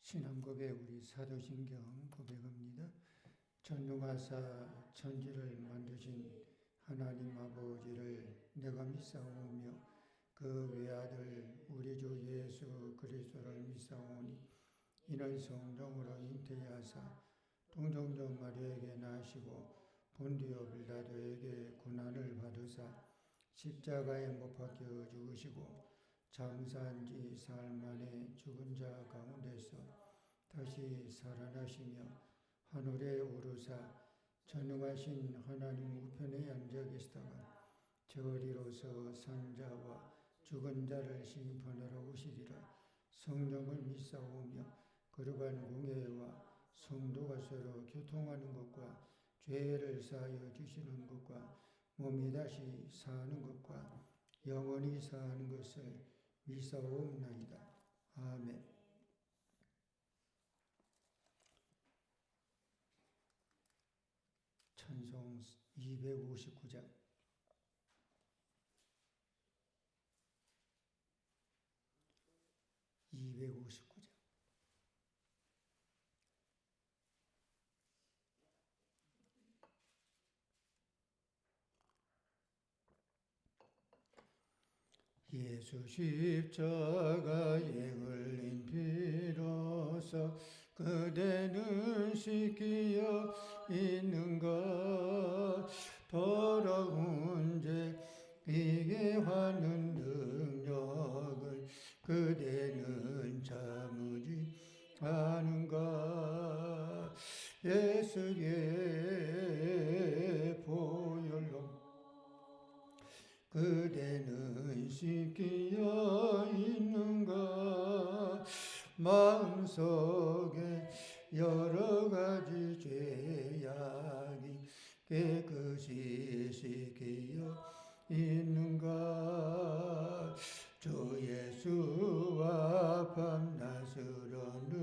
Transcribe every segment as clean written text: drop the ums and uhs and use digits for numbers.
신앙 고백 우리 사도신경 고백합니다. 전능하사 천지를 만드신 하나님 아버지를 내가 믿사오며 그 외아들 우리 주 예수 그리스도를 믿사오니 이는 성령으로 잉태하사 동정녀 마리아에게 나시고 본디오 빌라도에게 고난을 받으사 십자가에 못 박혀 죽으시고 장사한 지 사흘 만에 죽은 자 가운데서 다시 살아나시며 하늘에 오르사 전능하신 하나님 우편에 앉아 계시다가 저리로서 산자와 죽은 자를 심판하러 오시리라. 성령을 믿사오며 거룩한 공예와 성도가 서로 교통하는 것과 죄를 사하여 주시는 것과 몸이 다시 사는 것과 영원히 사는 것을 믿사옵나이다. 아멘. 찬송 259장. 예수 십자가에 흘린 피로써 그대는 씻기어 있는가. 더러운 죄 이게 하는 능력을 그대는 참으지 않은가. 예수의 보혈로 그대는 씻기어 있는가. 마음속에 여러 가지 죄악이 깨끗이 씻기어 있는가. 주 예수와 밤낮으로는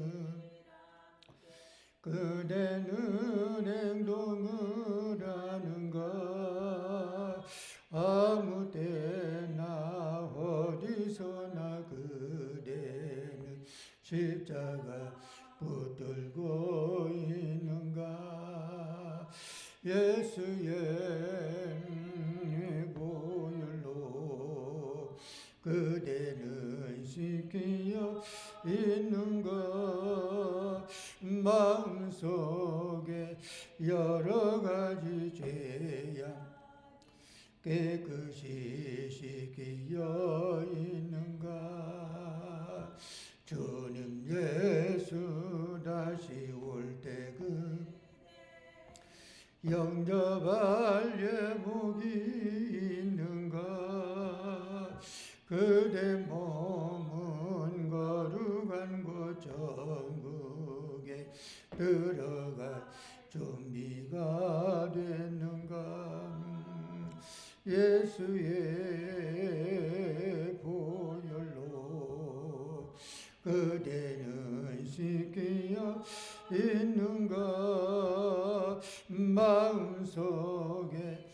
그대는 행동을 하는가. 아무 때나 어디서나 그대는 십자가 붙들고 있는가. 예수의 보혈로 그대는 씻기어 있는가. 마음속에 여러 가지 죄악 깨끗이 씻기어 있는가. 주님 예수 다시 올 때 그 영접할 예복이 있는가. 그대 몸은 거룩한 곳 천국에 들어갈 준비가 됐는가. 예수의 보혈로 그대는 씻기어 있는가. 마음속에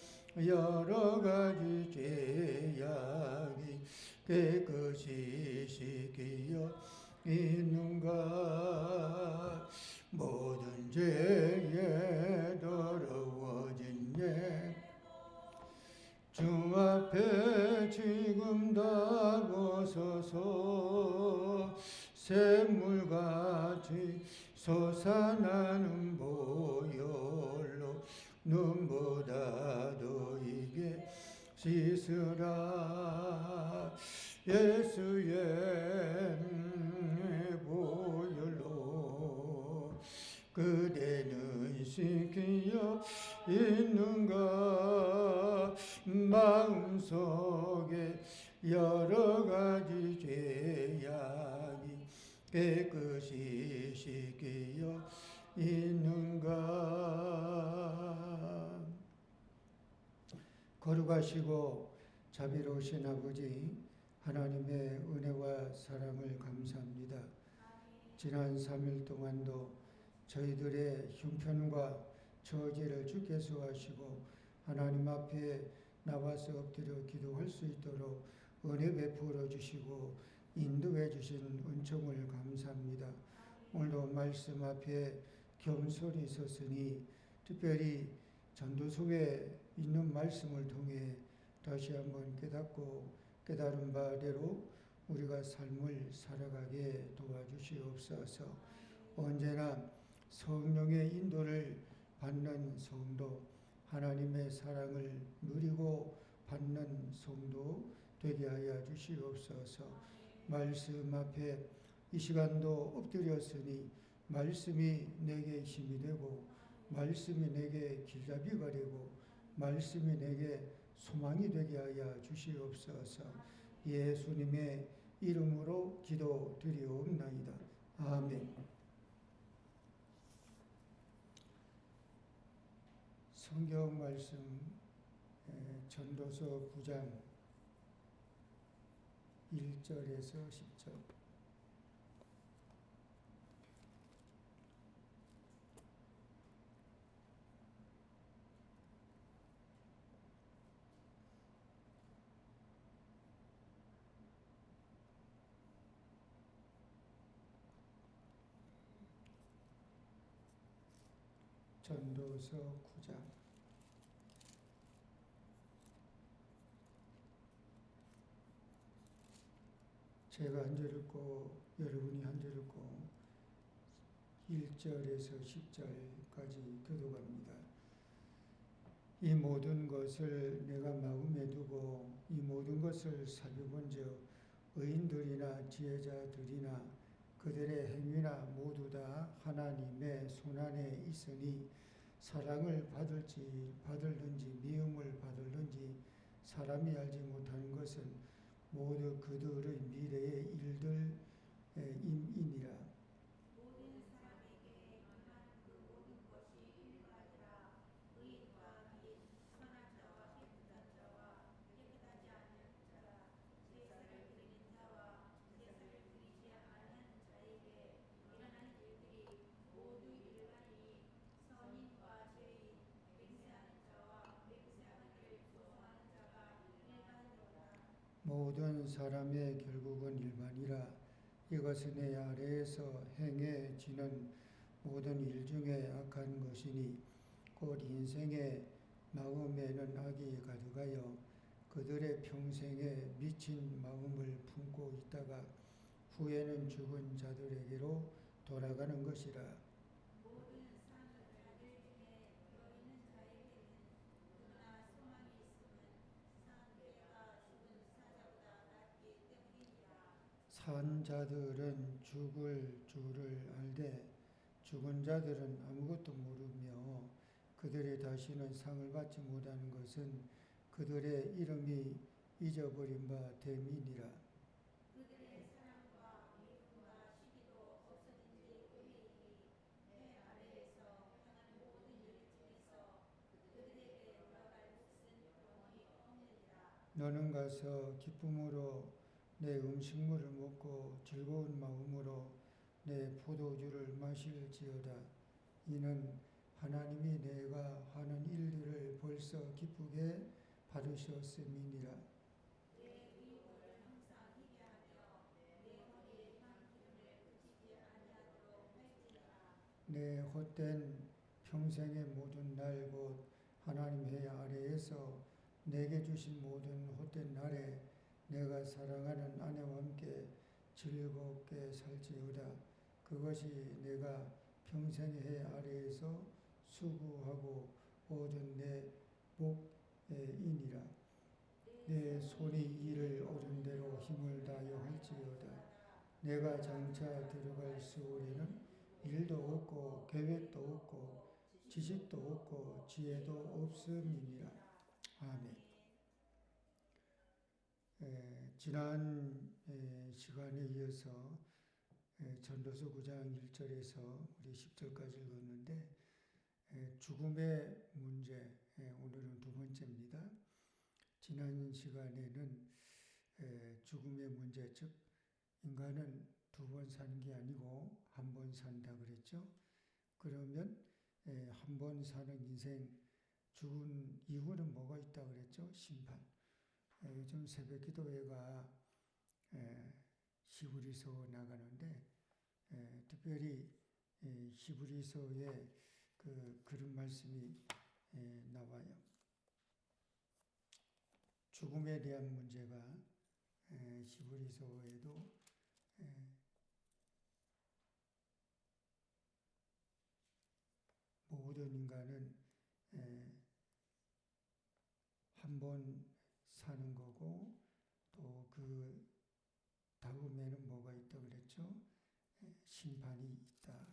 여러 가지 죄악이 깨끗이 씻기어 있는가. 모든 죄에 더러워진 주 앞에 지금 다 벗어서 샘물같이 솟아나는 보혈로 눈보다도 이게 씻으라. 예수의 보혈로 그대는 씻기어 있는가. 마음속에 여러 가지 죄악이 깨끗이 씻기어 있는가. 거룩하시고 자비로우신 아버지 하나님의 은혜와 사랑을 감사합니다. 지난 3일 동안도 저희들의 형편과 처지를 주께서 하시고 하나님 앞에 나와서 엎드려 기도할 수 있도록 은혜 베풀어 주시고 인도해 주시는 은총을 감사합니다. 오늘도 말씀 앞에 겸손히 섰으니 특별히 전도서에 있는 말씀을 통해 다시 한번 깨닫고 깨달은 바대로 우리가 삶을 살아가게 도와주시옵소서. 언제나 성령의 인도를 받는 성도, 하나님의 사랑을 누리고 받는 성도 되게 하여 주시옵소서. 말씀 앞에 이 시간도 엎드렸으니 말씀이 내게 힘이 되고 말씀이 내게 길잡이가 되고 말씀이 내게 소망이 되게 하여 주시옵소서. 예수님의 이름으로 기도드리옵나이다. 아멘. 성경 말씀 전도서 9장 1절에서 10절. 전도서 9장 제가 한 절 읽고 여러분이 한 절 읽고 1절에서 10절까지 교독합니다. 이 모든 것을 내가 마음에 두고 이 모든 것을 살펴본즉 의인들이나 지혜자들이나 그들의 행위나 모두 다 하나님의 손안에 있으니 사랑을 받을는지 미움을 받을는지 사람이 알지 못하는 것은 모두 그들의 미래의 일들이니라. 모든 사람에게 임하는 그 모든 것이 일반이라. 의인과 및 선한 자와 깨끗한 자와 깨끗하지 않은 자, 제사를 드리는 자와 제사를 드리지 아니하는 자에게 일어나는 일들이 모두 일반이니 선인과 죄인, 맹세하는 자와 맹세하기를 소소하는 자가 일반이로다. 모든 사람의 결국은 일반이라. 이것은 내 아래에서 행해지는 모든 일 중에 악한 것이니 곧 인생의 마음에는 악이 가득하여 그들의 평생에 미친 마음을 품고 있다가 후에는 죽은 자들에게로 돌아가는 것이라. 모든 사는 자들 중에 펴 있는 자에게는 누구나 소망이 있음은 산 때가 죽은 사자보다 낫기 때문이니라. 산 자들은 죽을 줄을 알되 죽은 자들은 아무것도 모르며 그들이 다시는 상을 받지 못하는 것은 그들의 이름이 잊어버린 바 됨이니라. 그들의 사랑과 미움과 시기도 없어진 지 오래이니 해 아래에서 행하는 모든 일 중에서 그들에게 돌아갈 것은 영원히 없느니라. 너는 가서 기쁨으로 내 음식물을 먹고 즐거운 마음으로 내 포도주를 마실지어다. 이는 하나님이 내가 하는 일들을 벌써 기쁘게 받으셨음이니라. 내 의욕을 항상 희게 하며 내 허리에 향 기름을 그치지 아니하도록 할지니라. 내 헛된 평생의 모든 날 곧 하나님 해 아래에서 내게 주신 모든 헛된 날에 내가 사랑하는 아내와 함께 즐겁게 살지어다. 그것이 내가 평생의 해 아래에서 수고하고 얻은 내 복이니라. 내 손이 이를 얻은 대로 힘을 다하여 할지어다. 내가 장차 들어갈 세월에는 일도 없고 계획도 없고 지식도 없고 지혜도 없음이니라. 아멘. 지난 시간에 이어서 전도서 9장 1절에서 우리 10절까지 읽었는데 죽음의 문제, 오늘은 두 번째입니다. 지난 시간에는 죽음의 문제, 즉 인간은 두 번 사는 게 아니고 한 번 산다 그랬죠. 그러면 한 번 사는 인생, 죽은 이후는 뭐가 있다 그랬죠? 심판. 요즘 새벽 기도회가 히브리서 나가는데 특별히 히브리서에 그런 말씀이 나와요. 죽음에 대한 문제가 히브리서에도 모든 인간은 한 번 사는 거고 또 그 다음에는 뭐가 있다 그랬죠? 심판이 있다.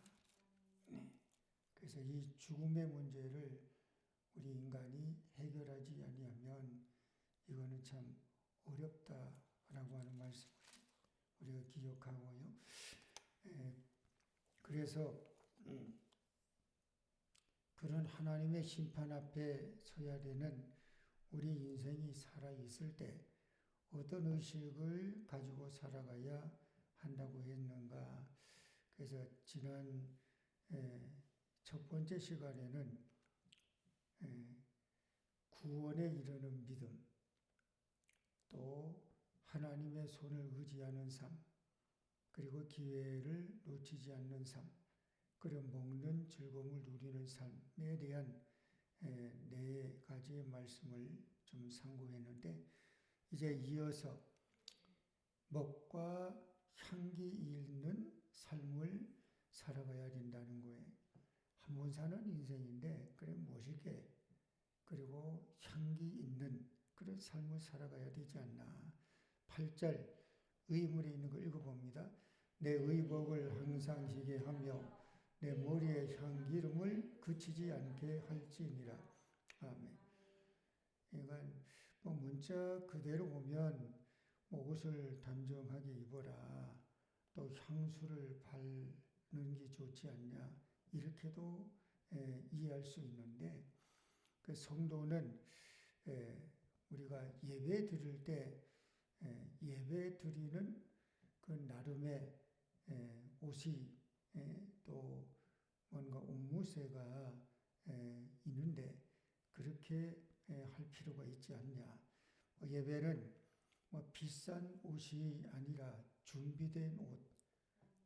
그래서 이 죽음의 문제를 우리 인간이 해결하지 아니하면 이거는 참 어렵다라고 하는 말씀을 우리가 기억하고요. 그래서 그런 하나님의 심판 앞에 서야 되는 우리 인생이 살아있을 때 어떤 의식을 가지고 살아가야 한다고 했는가. 그래서 지난 첫 번째 시간에는 구원에 이르는 믿음, 또 하나님의 손을 의지하는 삶, 그리고 기회를 놓치지 않는 삶, 그리고 먹는 즐거움을 누리는 삶에 대한 네 가지의 말씀을 좀 상고했는데, 이제 이어서 먹과 향기 있는 삶을 살아가야 된다는 거예요. 한 번 사는 인생인데 그래 무엇이게 그리고 향기 있는 그런 삶을 살아가야 되지 않나. 8절 의문에 있는 거 읽어봅니다. 내 의복을 항상 희게 하며 내 머리에 향기름을 그치지 않게 할지니라. 아멘. 이건 뭐 문자 그대로 보면 뭐 옷을 단정하게 입어라, 또 향수를 바르는 게 좋지 않냐, 이렇게도 이해할 수 있는데, 그 성도는 우리가 예배 드릴 때 예배 드리는 그 나름의 옷이 또 뭔가 옷무새가 있는데 그렇게 할 필요가 있지 않냐. 예배는 뭐 비싼 옷이 아니라 준비된 옷.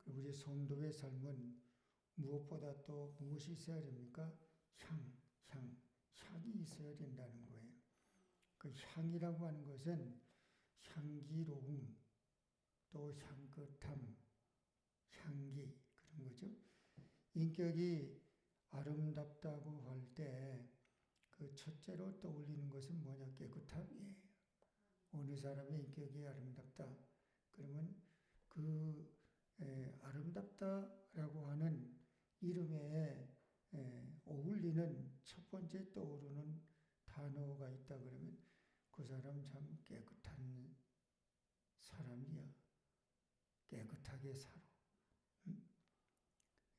우리 성도의 삶은 무엇보다 또 무엇이 있어야 됩니까? 향이 있어야 된다는 거예요. 그 향이라고 하는 것은 향기로움, 또 향긋함, 향기, 그런 거죠. 인격이 아름답다고 할 때 그 첫째로 떠올리는 것은 뭐냐? 깨끗함이에요. 어느 사람의 인격이 아름답다. 그러면 그 아름답다라고 하는 이름에 어울리는 첫 번째 떠오르는 단어가 있다 그러면 그 사람 참 깨끗한 사람이야. 깨끗하게 살아.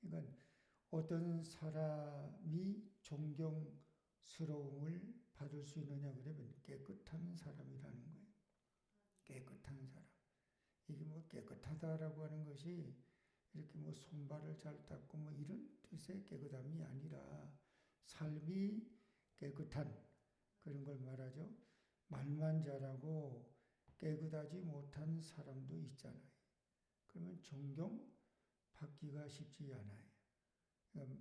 그러니까 어떤 사람이 존경스러움을 받을 수 있느냐 그러면 깨끗한 사람이라는 거예요. 깨끗한 사람. 이게 뭐 깨끗하다라고 하는 것이 이렇게 뭐 손발을 잘 닦고 뭐 이런 뜻의 깨끗함이 아니라 삶이 깨끗한 그런 걸 말하죠. 말만 잘하고 깨끗하지 못한 사람도 있잖아요. 그러면 존경받기가 쉽지 않아요.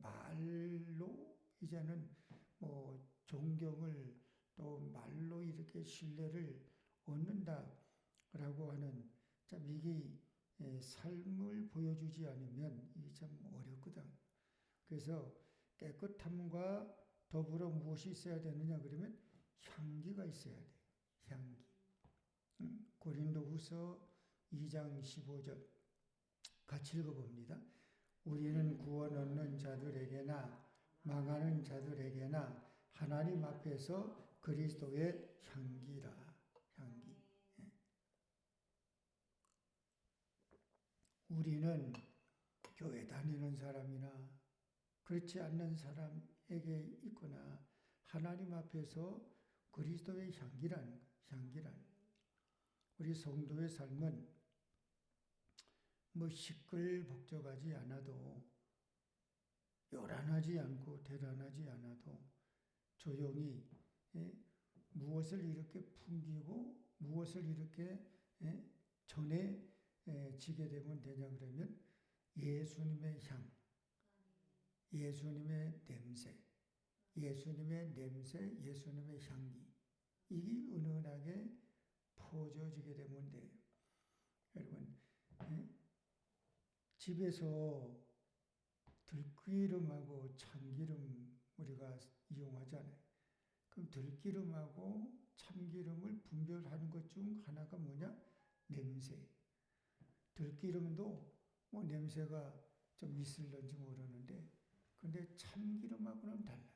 말로 이제는 뭐 존경을 또 말로 이렇게 신뢰를 얻는다라고 하는 참 이게 삶을 보여주지 않으면 이게 참 어렵거든. 그래서 깨끗함과 더불어 무엇이 있어야 되느냐 그러면 향기가 있어야 돼. 향기. 고린도후서 2장 15절 같이 읽어봅니다. 우리는 구원 얻는 자들에게나 망하는 자들에게나 하나님 앞에서 그리스도의 향기라. 향기. 우리는 교회 다니는 사람이나 그렇지 않는 사람에게 있거나 하나님 앞에서 그리스도의 향기란 우리 성도의 삶은 뭐 시끌벅적하지 않아도 요란하지 않고 대단하지 않아도 조용히 무엇을 이렇게 풍기고 무엇을 이렇게 전해지게 되면 되냐 그러면 예수님의 향, 예수님의 냄새, 예수님의 냄새, 예수님의 향기. 이게 은은하게 퍼져지게 되면 돼요. 여러분, 집에서 들기름하고 참기름 우리가 이용하잖아요. 그럼 들기름하고 참기름을 분별하는 것 중 하나가 뭐냐? 냄새. 들기름도 뭐 냄새가 좀 있을런지 모르는데, 근데 참기름하고는 달라요.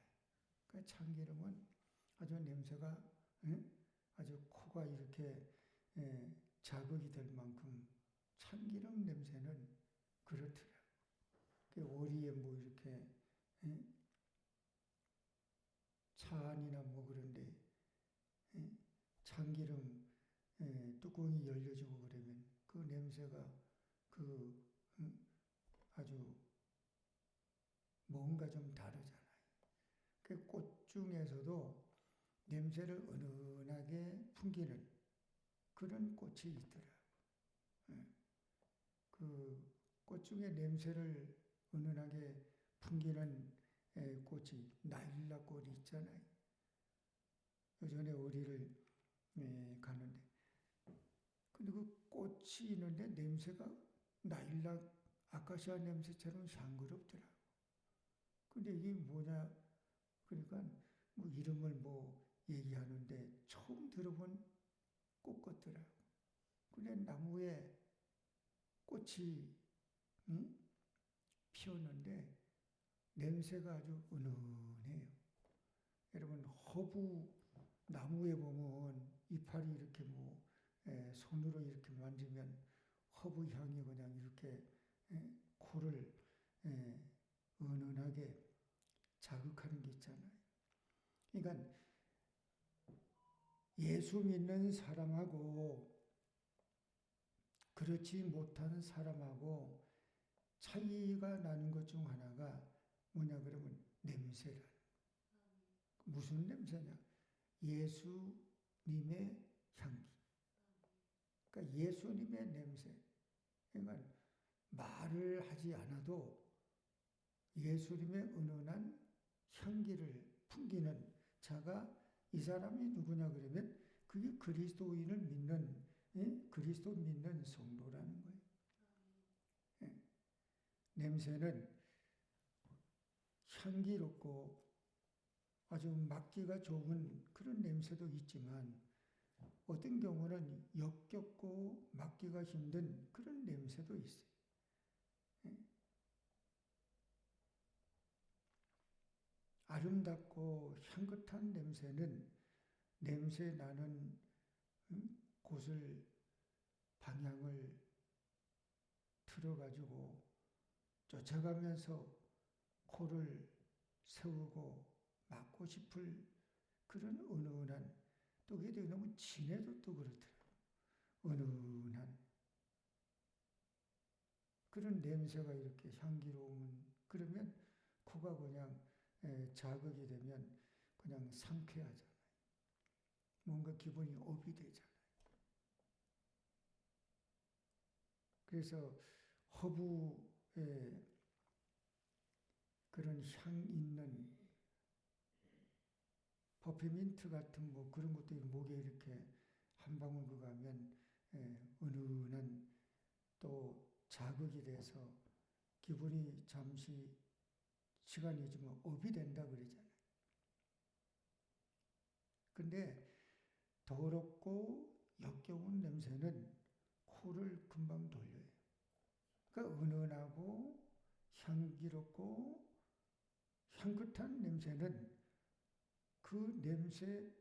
그 참기름은 아주 냄새가 아주 코가 이렇게 자극이 될 만큼 참기름 냄새는 그렇더라고요. 오리에 뭐 이렇게 차 안이나 뭐 그런데 참기름 뚜껑이 열려지고 그러면 그 냄새가 아주 뭔가 좀 다르잖아요. 그 꽃 중에서도 냄새를 은은하게 풍기는 그런 꽃이 있더라고요. 그 꽃 중에 냄새를 은은하게 풍기는 꽃이 나일락 꽃이 있잖아요. 요전에 우리를 가는데, 근데 그 꽃이 있는데 냄새가 나일락 아카시아 냄새처럼 향그럽더라고. 근데 이게 뭐냐? 그러니까 뭐 이름을 뭐 얘기하는데 처음 들어본 꽃 같더라고. 근데 나무에 꽃이 피었는데 냄새가 아주 은은해요. 여러분, 허브 나무에 보면 이파리 이렇게 뭐 손으로 이렇게 만지면 허브 향이 그냥 이렇게 코를 은은하게 자극하는 게 있잖아요. 그러니까 예수 믿는 사람하고 그렇지 못하는 사람하고 차이가 나는 것 중 하나가 뭐냐 그러면 냄새라. 무슨 냄새냐? 예수님의 향기. 그러니까 예수님의 냄새. 그러니까 말을 하지 않아도 예수님의 은은한 향기를 풍기는 자가 이 사람이 누구냐 그러면 그게 그리스도인을 믿는 그리스도 믿는 성도라는 거예요. 냄새는 향기롭고 아주 맡기가 좋은 그런 냄새도 있지만 어떤 경우는 역겹고 맡기가 힘든 그런 냄새도 있어요. 아름답고 향긋한 냄새는 냄새 나는 곳을 방향을 틀어가지고 쫓아가면서 코를 세우고 맡고 싶을 그런 은은한, 또 그게 너무 진해도 또 그렇더라고요. 은은한 그런 냄새가 이렇게 향기로우면 그러면 코가 그냥 자극이 되면 그냥 상쾌하잖아요. 뭔가 기분이 업이 되잖아요. 그래서 허브에 그런 향 있는 퍼피민트 같은 뭐 그런 것도 목에 이렇게 한 방울 그가면 은은한 또 자극이 돼서 기분이 잠시 시간이 지금 업이 된다 그러잖아요. 근데 더럽고 역겨운 냄새는 코를 금방 돌려요. 그러니까 은은하고 향기롭고 향긋한 냄새는 그 냄새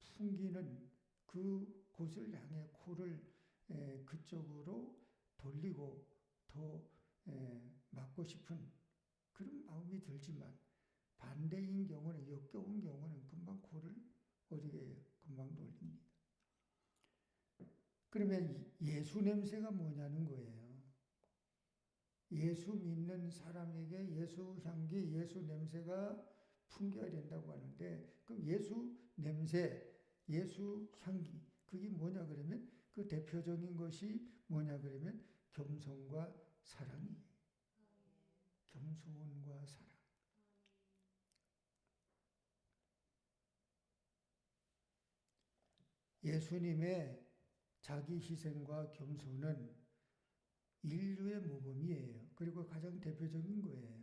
풍기는 그 곳을 향해 코를 그쪽으로 돌리고 더 맡고 싶은 그런 마음이 들지만 반대인 경우는 역겨운 경우는 금방 코를 어디에 금방 돌립니다. 그러면 예수 냄새가 뭐냐는 거예요. 예수 믿는 사람에게 예수 향기, 예수 냄새가 풍겨야 된다고 하는데 그럼 예수 냄새, 예수 향기 그게 뭐냐 그러면 그 대표적인 것이 뭐냐 그러면 겸손과 사랑이에요. 겸손과 사랑. 예수님의 자기 희생과 겸손은 인류의 모범이에요. 그리고 가장 대표적인 거예요.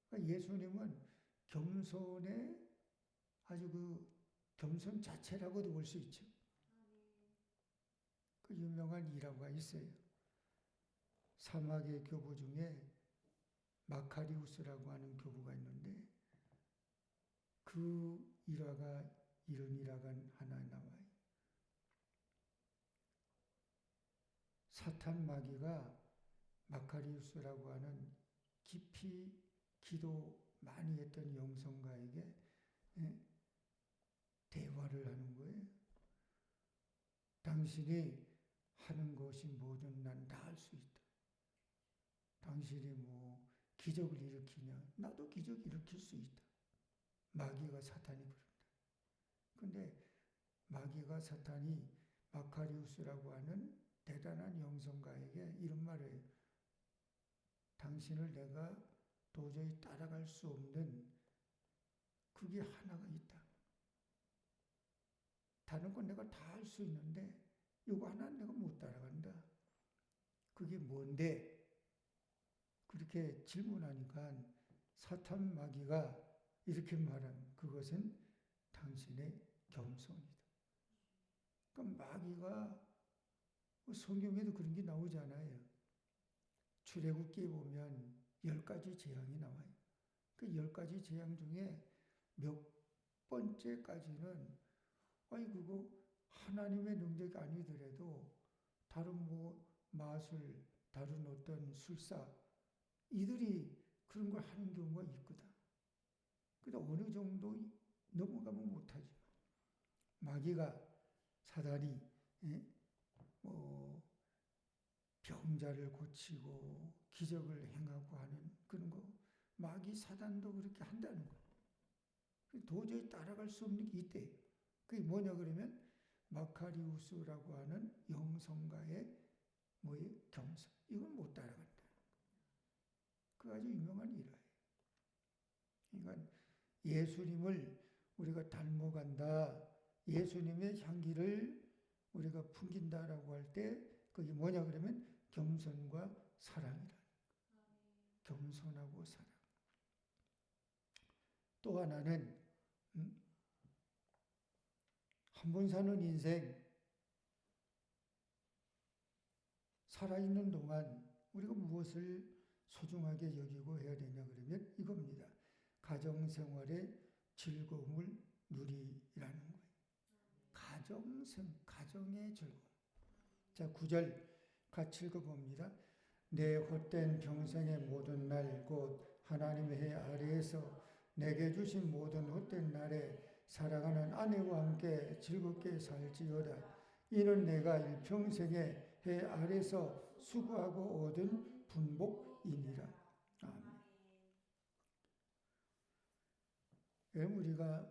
그러니까 예수님은 겸손의 아주 그 겸손 자체라고도 볼 수 있죠. 그 유명한 일화가 있어요. 사막의 교부 중에 마카리우스라고 하는 교부가 있는데 그 일화가 이런 일화가 하나 나와요. 사탄 마귀가 마카리우스라고 하는 깊이 기도 많이 했던 영성가에게 대화를 하는 거예요. 당신이 하는 것이 뭐든 난 다 할 수 있다. 당신이 뭐 기적을 일으키냐? 나도 기적 일으킬 수 있다. 마귀가 사탄이 부른다. 근데 마귀가 사탄이 마카리우스라고 하는 대단한 영성가에게 이런 말을 해요. 당신을 내가 도저히 따라갈 수 없는 그게 하나가 있다. 다른 건 내가 다 할 수 있는데 이거 하나는 내가 못 따라간다. 그게 뭔데? 그렇게 질문하니까 사탄 마귀가 이렇게 말한 그것은 당신의 겸손이다. 그럼 마귀가 성경에도 그런 게 나오잖아요. 출애굽기에 보면 10가지 재앙이 나와요. 그 10가지 재앙 중에 몇 번째까지는 그거 하나님의 능력이 아니더라도 다른 뭐 마술, 다른 어떤 술사 이들이 그런 걸 하는 경우가 있거든. 근데 어느 정도 넘어가면 못하지. 마귀가 사단이 병자를 고치고 기적을 행하고 하는 그런 거 마귀 사단도 그렇게 한다는 거예요. 도저히 따라갈 수 없는 게 있대. 그게 뭐냐 그러면 마카리우스라고 하는 영성가의 겸손. 이건 못 따라간다. 그 아주 유명한 일화예요. 그러니까 예수님을 우리가 닮아간다. 예수님의 향기를 우리가 풍긴다라고 할 때 그게 뭐냐 그러면 겸손과 사랑이다. 겸손하고 사랑. 또 하나는 한 번 사는 인생 살아있는 동안 우리가 무엇을 소중하게 여기고 해야 되냐 그러면 이겁니다. 가정생활의 즐거움을 누리라는 거예요. 가정의 즐거움. 자, 9절 같이 읽어봅니다. 내 헛된 평생의 모든 날 곧 하나님의 해 아래에서 내게 주신 모든 헛된 날에 사랑하는 아내와 함께 즐겁게 살지어다. 이는 내가 일평생의 해 아래에서 수고하고 얻은 분복이니라. 아멘. 우리가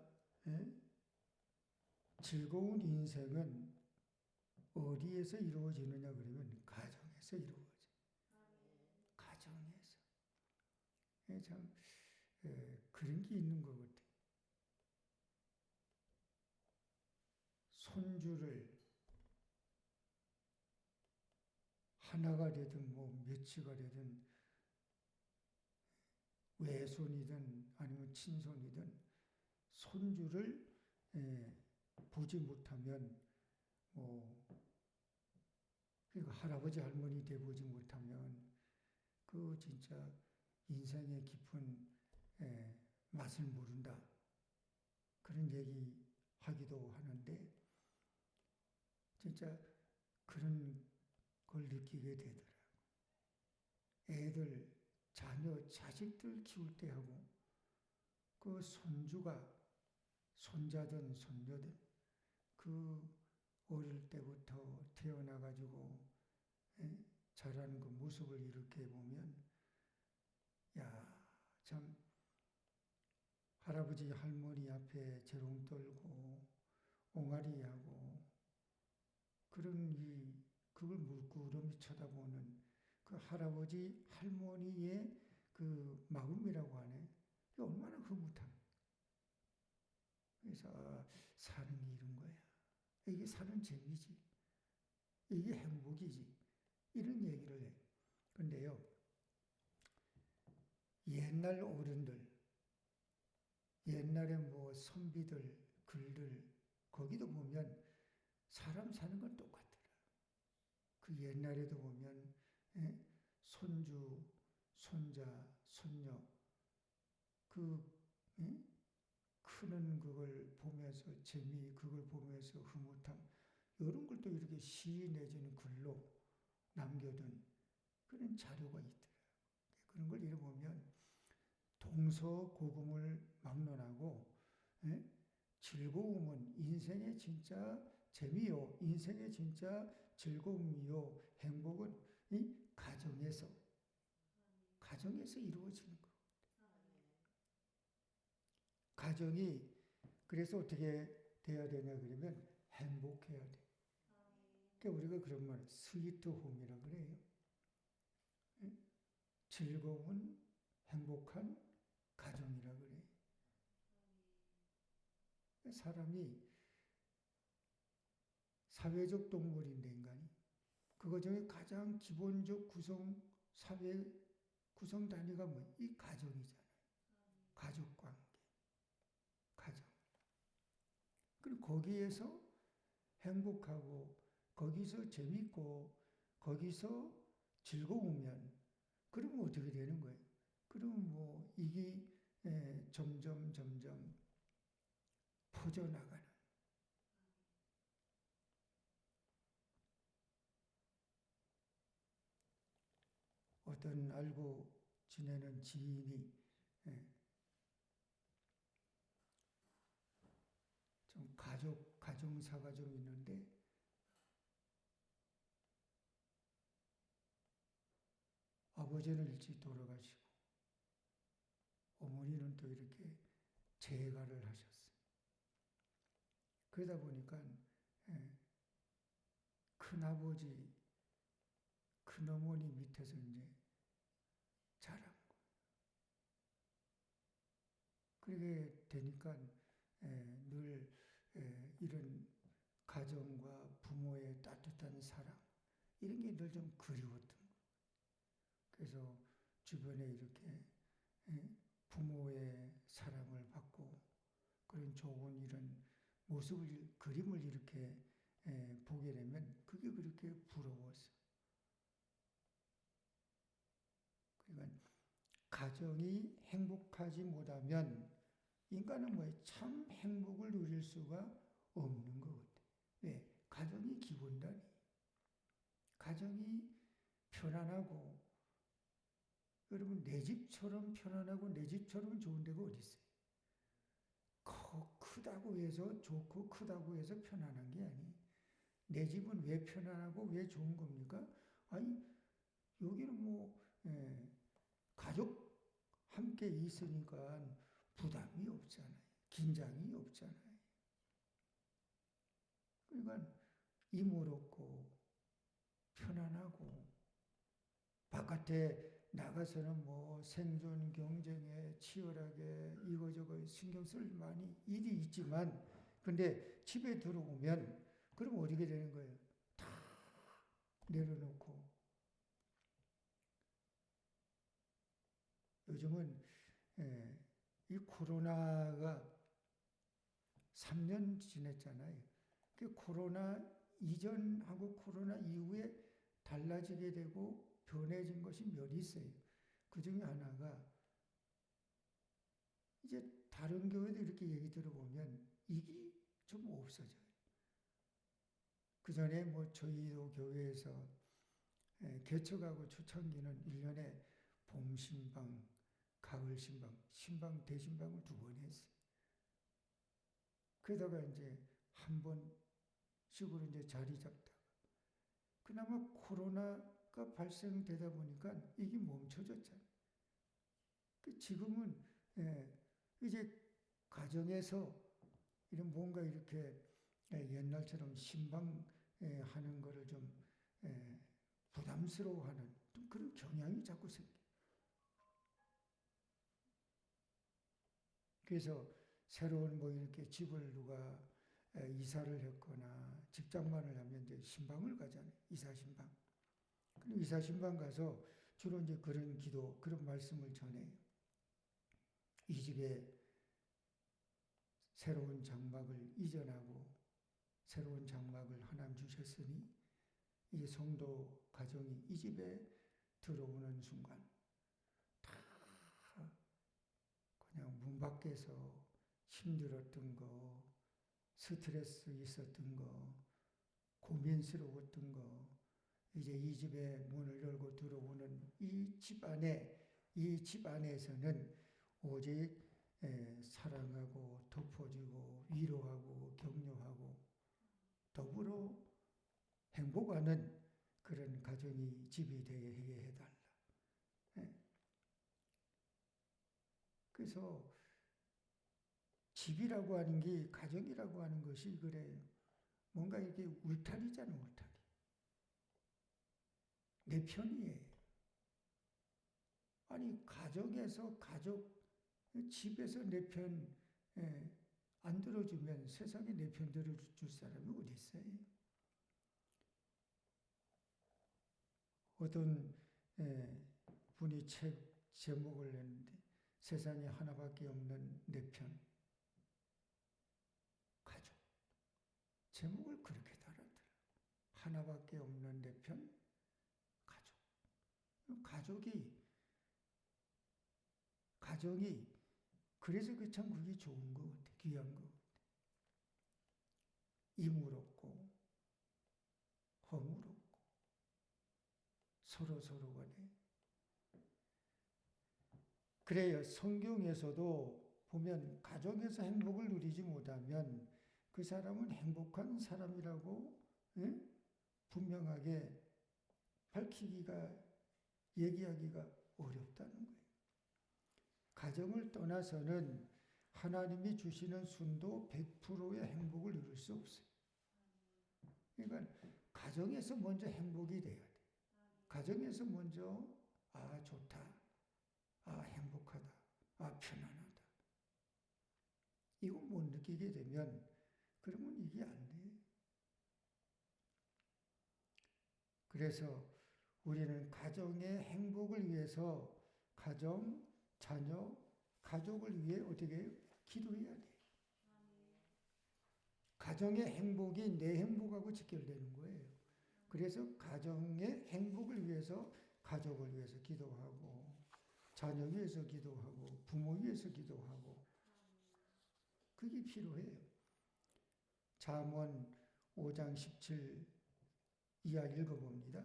즐거운 인생은 어디에서 이루어지느냐 그러면 가정에서 이루어져. 가정에서. 참 그런 게 있는 것 같아요. 손주를 하나가 되든 몇치가 되든 외손이든 아니면 친손이든 손주를 보지 못하면 그러니까 할아버지 할머니 돼보지 못하면 그 진짜 인생의 깊은 맛을 모른다. 그런 얘기 하기도 하는데 진짜 그런 걸 느끼게 되더라고요. 애들, 자녀, 자식들 키울 때 하고 그 손주가 손자든 손녀든 그 어릴 때부터 태어나가지고 자라는 그 모습을 이렇게 보면 참 할아버지 할머니 앞에 재롱 떨고 옹알이하고 그런 그걸 물끄러미 쳐다보는 그 할아버지 할머니의 그 마음이라고 하네. 이게 얼마나 흐뭇함. 그래서 사는 게 이런 거야. 이게 사는 재미지. 이게 행복이지. 이런 얘기를 해. 근데요, 옛날 어른들, 옛날에 뭐 선비들, 글들, 거기도 보면 사람 사는 건 똑같더라. 그 옛날에도 보면, 예? 손주, 손자, 손녀, 그, 예? 크는 그걸 보면서 재미, 그걸 보면서 흐뭇함, 이런 걸 또 이렇게 시 내지는 글로 남겨둔 그런 자료가 있더라. 그런 걸 읽어보면 동서고금을 막론하고, 예? 즐거움은 인생의 진짜 재미요, 인생의 진짜 즐거움이요, 행복은 이 가정에서 이루어지는 거. 가정이 그래서 어떻게 돼야 되냐 그러면 행복해야 돼. 그러니까 우리가 그런 말 스위트 홈이라 그래요. 즐거운 행복한 가정이라 그래. 사람이 사회적 동물인데 인간이 그거 중에 가장 기본적 사회 구성 단위가 뭐? 이 가정이잖아요. 가족 관계, 가정. 그리고 거기에서 행복하고 거기서 재밌고 거기서 즐거우면 그러면 어떻게 되는 거예요? 그러면 뭐 이게 점점 퍼져나가는. 어떤 알고 지내는 지인이 좀 가정사가 좀 있는데 아버지는 일찍 돌아가시고 어머니는 또 이렇게 재가를 하셨어요. 그러다 보니까 큰아버지, 큰어머니 밑에서 이제 자란 거예요. 그렇게 되니까 늘 이런 가정과 부모의 따뜻한 사랑 이런 게 늘 좀 그리웠던 거예요. 그래서 주변에 이렇게 부모의 사랑을 받고 그런 좋은 이런 모습을 그림을 이렇게 보게 되면 그게 그렇게 부러웠어. 그러니까 가정이 행복하지 못하면 인간은 뭐예요? 참 행복을 누릴 수가 없는 것 같아. 왜? 가정이 기본단위. 가정이 편안하고 여러분 내 집처럼 편안하고 내 집처럼 좋은 데가 어디 있어요? 크다고 해서 좋고 크다고 해서 편안한 게 아니에요. 내 집은 왜 편안하고 왜 좋은 겁니까? 아니 여기는 뭐 가족 함께 있으니까 부담이 없잖아요. 긴장이 없잖아요. 그러니까 이모롭고 편안하고 바깥에 나가서는 뭐 생존 경쟁에 치열하게 이거저거 신경 쓸 많이 일이 있지만 근데 집에 들어오면 그럼 어떻게 되는 거예요? 다 내려놓고 요즘은 이 코로나가 3년 지냈잖아요. 그 코로나 이전하고 코로나 이후에 달라지게 되고 변해진 것이 몇 있어요. 그 중에 하나가 이제 다른 교회도 이렇게 얘기 들어보면 이게 좀 없어져요. 그 전에 뭐 저희도 교회에서 개척하고 초창기는 1년에 봄 신방, 가을 신방, 대신방을 2번 했어요. 그러다가 이제 한 번씩으로 이제 자리 잡다가 그나마 코로나가 발생되다 보니까 이게 멈춰졌잖아요. 지금은 이제 가정에서 이런 뭔가 이렇게 옛날처럼 신방 하는 거를 좀 부담스러워하는 좀 그런 경향이 자꾸 생겨. 그래서 새로운 뭐 이렇게 집을 누가 이사를 했거나 직장만을 하면 이제 신방을 가잖아요. 이사 신방. 그럼 이사 신방 가서 주로 이제 그런 기도, 그런 말씀을 전해요. 이 집에 새로운 장막을 이전하고 새로운 장막을 하나님 주셨으니 이 성도 가정이 이 집에 들어오는 순간 다 그냥 문 밖에서 힘들었던 거, 스트레스 있었던 거, 고민스러웠던 거, 이제 이 집에 문을 열고 들어오는 이 집 안에서는 오직 사랑하고 덮어주고 위로하고 격려하고 더불어 행복하는 그런 가정이 집이 되게 해달라. 그래서 집이라고 하는 게, 가정이라고 하는 것이 그래요. 뭔가 이렇게 울타리잖아, 울타리. 내 편이에요. 아니, 집에서 내 편 안 들어주면 세상에 내 편 들어줄 사람이 어디 있어요? 어떤 분이 책 제목을 냈는데 세상에 하나밖에 없는 내 편. 가족. 제목을 그렇게 달았더라. 하나밖에 없는 내 편, 가족. 가정이 그래서 그 참 그게 좋은 것 같아. 귀한 것 같아. 이물없고 허물없고 서로 간에. 그래요. 성경에서도 보면 가정에서 행복을 누리지 못하면 그 사람은 행복한 사람이라고 분명하게 얘기하기가 어렵다는 거예요. 가정을 떠나서는 하나님이 주시는 순도 100%의 행복을 누릴 수 없어요. 그러니까 가정에서 먼저 행복이 돼야 돼. 가정에서 먼저 좋다, 행복하다, 편안하다. 이거 못 느끼게 되면 그러면 이게 안 돼. 그래서 우리는 가정의 행복을 위해서 가정, 자녀, 가족을 위해 어떻게 기도해야 돼. 가정의 행복이 내 행복하고 직결되는 거예요. 그래서 가정의 행복을 위해서 가족을 위해서 기도하고 자녀 위해서 기도하고 부모 위해서 기도하고 그게 필요해요. 잠언 5장 17 이하 읽어봅니다.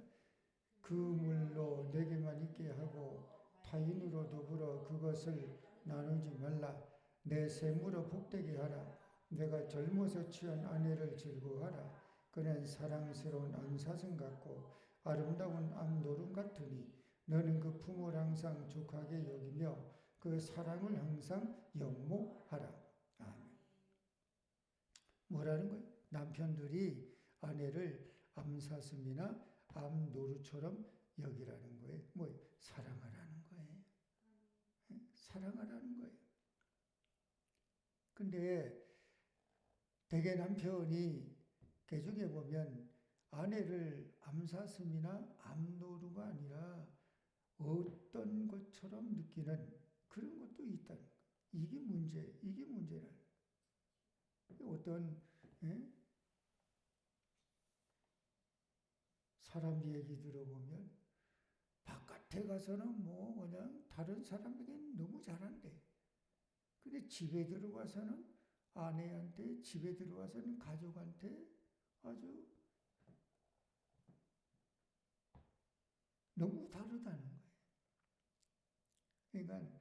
그 물로 내게만 있게 하고 타인으로 더불어 그것을 나누지 말라. 내 샘으로 복되게 하라. 내가 젊어서 취한 아내를 즐거워하라. 그는 사랑스러운 암사슴 같고 아름다운 암노름 같으니 너는 그 품을 항상 족하게 여기며 그 사랑을 항상 영모하라. 아멘. 뭐라는 거예요? 남편들이 아내를 암사슴이나 암노루처럼 여기라는 거예요. 사랑하라는 거예요. 사랑하라는 거예요. 근데 대개 남편이 개중에 보면 아내를 암사슴이나 암노루가 아니라 어떤 것처럼 느끼는 그런 것도 있다는 거예요. 이게 문제라는 거예요. 어떤 사람 얘기 들어보면 바깥에 가서는 그냥 다른 사람에게 너무 잘한대. 근데 집에 들어와서는 아내한테, 집에 들어와서는 가족한테 아주 너무 다르다는 거예요. 그러니까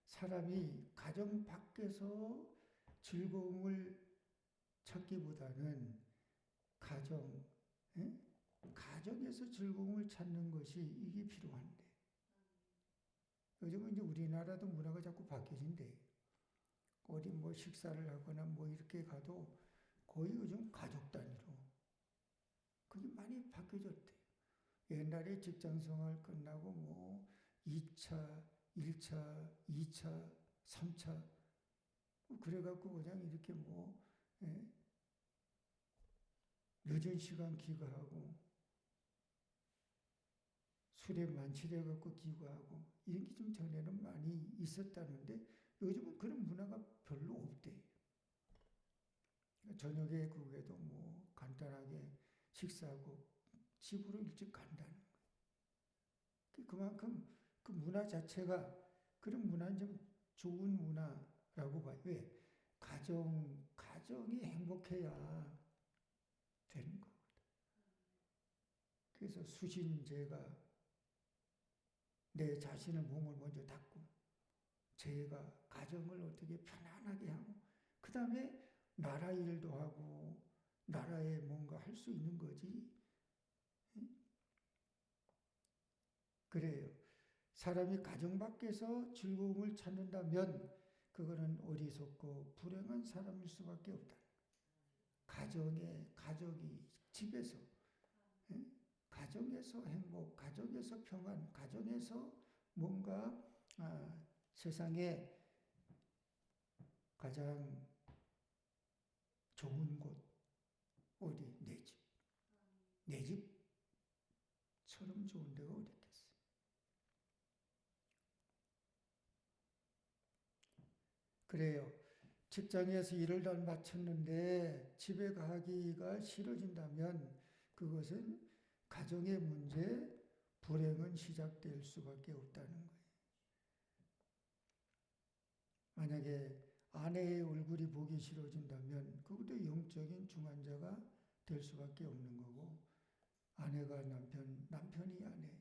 사람이 가정 밖에서 즐거움을 찾기보다는 가정에서 즐거움을 찾는 것이 이게 필요한데. 요즘은 이제 우리나라도 문화가 자꾸 바뀌어진대. 어디 식사를 하거나 이렇게 가도 거의 요즘 가족 단위로. 그게 많이 바뀌어졌대. 옛날에 직장 생활 끝나고 뭐 2차, 1차, 2차, 3차 그래갖고 그냥 이렇게 뭐 늦은 시간 귀가하고 술에 만취돼갖고 귀가하고 이런 게 좀 전에는 많이 있었다는데 요즘은 그런 문화가 별로 없대. 저녁에 그게도 뭐 간단하게 식사하고 집으로 일찍 간다는 거예요. 그만큼 그 문화 자체가 그런 문화는 좀 좋은 문화라고 봐요. 왜? 가정이 행복해야 되는 거거든. 그래서 수신제가 내 자신의 몸을 먼저 닦고 제가 가정을 어떻게 편안하게 하고 그 다음에 나라 일도 하고 나라에 뭔가 할 수 있는 거지. 그래요. 사람이 가정 밖에서 즐거움을 찾는다면 그거는 어리석고 불행한 사람일 수밖에 없다. 가족이 집에서 가정에서 행복, 가정에서 평안, 가정에서 뭔가 세상에 가장 좋은 곳 어디? 내 집. 내 집처럼 좋은 데가 어디 있겠어. 그래요. 직장에서 일을 다 마쳤는데 집에 가기가 싫어진다면 그것은 가정의 문제, 불행은 시작될 수밖에 없다는 거예요. 만약에 아내의 얼굴이 보기 싫어진다면 그것도 영적인 중환자가 될 수밖에 없는 거고 아내가 남편이 아내.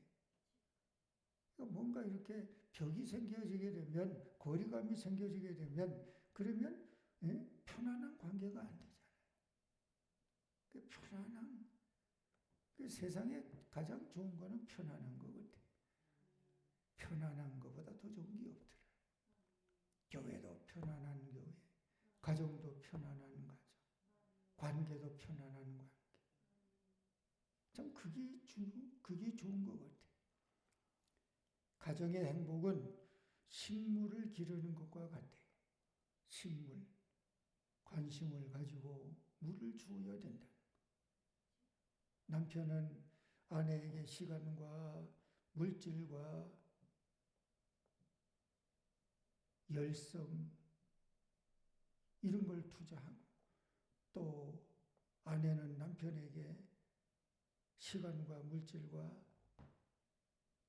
뭔가 이렇게 벽이 생겨지게 되면 거리감이 생겨지게 되면 그러면 편안한 관계가 안 되잖아요. 그 편안한 그 세상에 가장 좋은 거는 편안한 거 같아. 편안한 것보다 더 좋은 게 없더라. 교회도 편안한 교회, 가정도 편안한 가정, 관계도 편안한 관계. 참 그게 좋은 것 같아. 가정의 행복은 식물을 기르는 것과 같아. 식물, 관심을 가지고 물을 주어야 된다. 남편은 아내에게 시간과 물질과 열성 이런 걸 투자하고 또 아내는 남편에게 시간과 물질과